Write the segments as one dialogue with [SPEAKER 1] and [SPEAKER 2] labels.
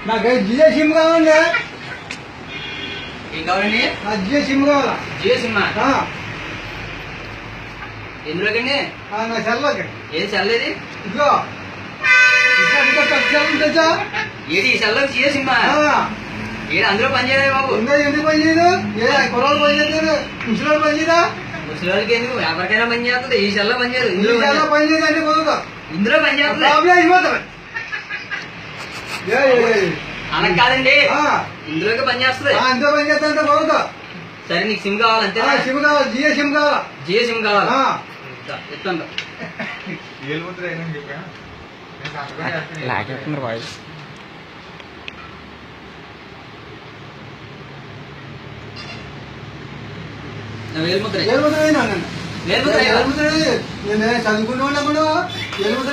[SPEAKER 1] నాకు జియో సిమ్ కావాలండి.
[SPEAKER 2] ఏం కావాలండి?
[SPEAKER 1] నాకు జియో సిమ్ కావాలా?
[SPEAKER 2] జియో సిమ్ ఎందులోకండి?
[SPEAKER 1] నా సెల్లోకి.
[SPEAKER 2] ఏం సెల్ ఇది?
[SPEAKER 1] ఇదిగో తెచ్చా.
[SPEAKER 2] ఏది ఈ సెల్లో జియో సిమ్? ఏది అందులో పని చేయలేదు బాబు?
[SPEAKER 1] ఎందుకు పని చేయదు? కుర్రాలు పని చేస్తారు, ముసలి పని చేయదా?
[SPEAKER 2] ముసలి వాళ్ళకి ఎందుకు, ఎవరికైనా పని చేస్తుంది. ఈ సెల్లో పని చేయదు. ఇందులో
[SPEAKER 1] పని చేయదండి కుదరదు.
[SPEAKER 2] ఇందులో పని చేస్తుంది. అలా కాదండి, ఇందులోకి పని చేస్తుంది.
[SPEAKER 1] అంతే పని చేస్తా అంటే కుదరదు.
[SPEAKER 2] సరే నీకు సిమ్ కావాలంటే?
[SPEAKER 1] సిమ్ కావాలి, జియో సిమ్ కావాలా?
[SPEAKER 2] జియో సిమ్ కావాలా? చెప్తాను.
[SPEAKER 3] లాగేస్తున్నారు వాయిస్.
[SPEAKER 2] వేలుముద్ర
[SPEAKER 1] చదువుకున్నాడు వేలుముద్ర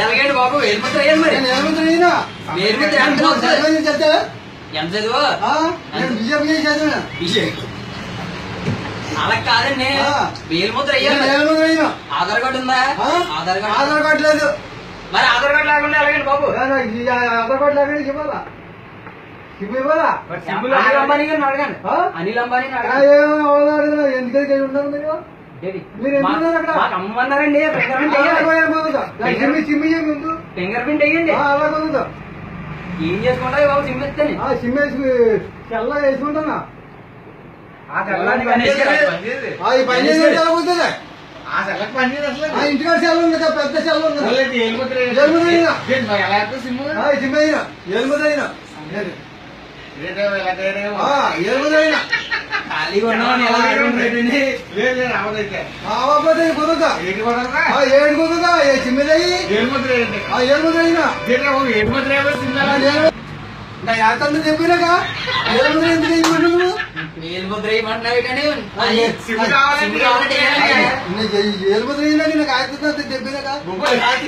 [SPEAKER 2] ఎలాగండి బాబు? వేలుముద్ర అయ్యాను మరి. వేలుముద్ర ఎంత చదువు? అలా కాదండి, వేలుముద్ర అయ్యాను. ఆధార్ కార్డు ఉందా?
[SPEAKER 1] ఆధార్ కార్డు లేదు.
[SPEAKER 2] మరి ఆధార్ కార్డు లేకుండా ఎలాగండి బాబు?
[SPEAKER 1] ఆధార్ కార్డు లేకుండా చెప్పాలా?
[SPEAKER 2] అనిల్ అంబానీ గారిని అడగండి. అనిల్ అంబానీ
[SPEAKER 1] ఎందుకంటే ఉంటారు మీరు
[SPEAKER 2] మాకు అమ్మన్నారండి. ఫింగర్ ప్రింట్ వేయండి.
[SPEAKER 1] అలా కుదురుతా.
[SPEAKER 2] ఏం చేసుకుంటా బాబు? సిమ్ ఇస్తాను.
[SPEAKER 1] సిమ్ వేసి తెల్ల వేసుకుంటానా? ఇంటికాడ సెల్ ఉంది కదా, పెద్ద సెల్ ఉంది. సిమ్ అయినా ఏలుముద్రైనా కుదురుతా. ఏడు కుదురుతా. సిమ్మిదయ్యి ఏలుముద్రైనా ఎంత చెప్పినాక ఏలుముద్ర ఎందుకు వేయమంటున్నావు?
[SPEAKER 2] వేలుముద్ర వేయమంటున్నావు కానీ
[SPEAKER 1] ఏలుముద్ర అయినాక నాకు ఆగుతుంది చెప్పినాక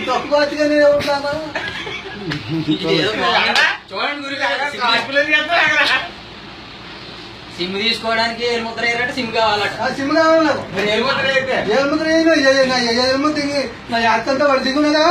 [SPEAKER 1] తక్కువ అతిగానే ఉంటాను.
[SPEAKER 2] చూడండి సిమ్ తీసుకోవడానికి ఏలుముద్ర వేయాలంటే సిమ్ కావాలట.
[SPEAKER 1] సిమ్ కావాలి నాకు. ఏలుముద్ర అయినా ఏలుముద్ర నా యాత్రంతా వాడు దిగునగా